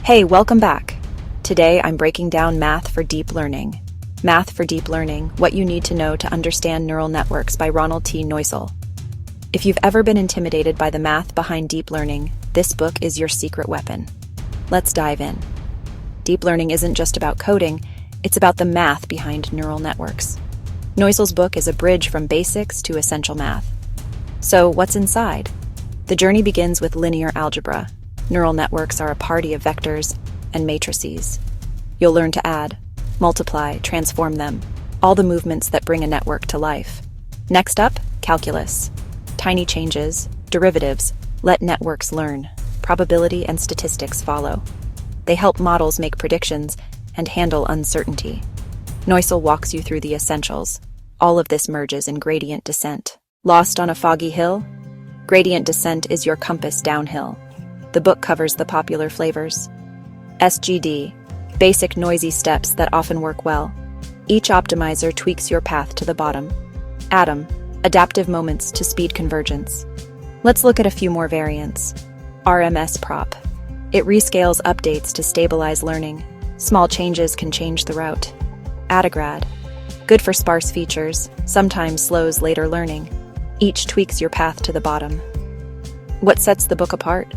Hey, welcome back. Today I'm breaking down Math for Deep Learning. Math for Deep Learning, What You Need to Know to Understand Neural Networks by Ronald T. Kneusel. If you've ever been intimidated by the math behind deep learning, this book is your secret weapon. Let's dive in. Deep learning isn't just about coding, it's about the math behind neural networks. Kneusel's book is a bridge from basics to essential math. So, what's inside? The journey begins with linear algebra. Neural networks are a party of vectors and matrices. You'll learn to add, multiply, transform them, all the movements that bring a network to life. Next up, calculus. Tiny changes, derivatives, let networks learn. Probability and statistics follow. They help models make predictions and handle uncertainty. Kneusel walks you through the essentials. All of this merges in gradient descent. Lost on a foggy hill? Gradient descent is your compass downhill. The book covers the popular flavors. SGD, basic noisy steps that often work well. Each optimizer tweaks your path to the bottom. Atom, adaptive moments to speed convergence. Let's look at a few more variants. RMSprop. It rescales updates to stabilize learning. Small changes can change the route. Adagrad. Good for sparse features, sometimes slows later learning. Each tweaks your path to the bottom. What sets the book apart?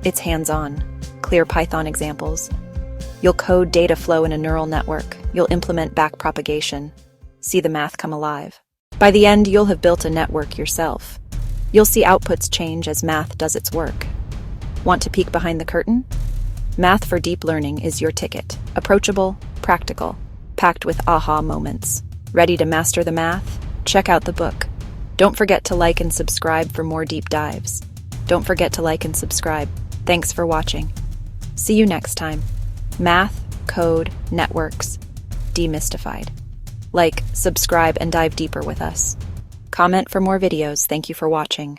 It's hands-on. Clear Python examples. You'll code data flow in a neural network. You'll implement backpropagation. See the math come alive. By the end, you'll have built a network yourself. You'll see outputs change as math does its work. Want to peek behind the curtain? Math for Deep Learning is your ticket. Approachable, practical, packed with aha moments. Ready to master the math? Check out the book. Don't forget to like and subscribe for more deep dives. Don't forget to like and subscribe. Thanks for watching. See you next time. Math, code, networks, demystified. Like, subscribe, and dive deeper with us. Comment for more videos. Thank you for watching.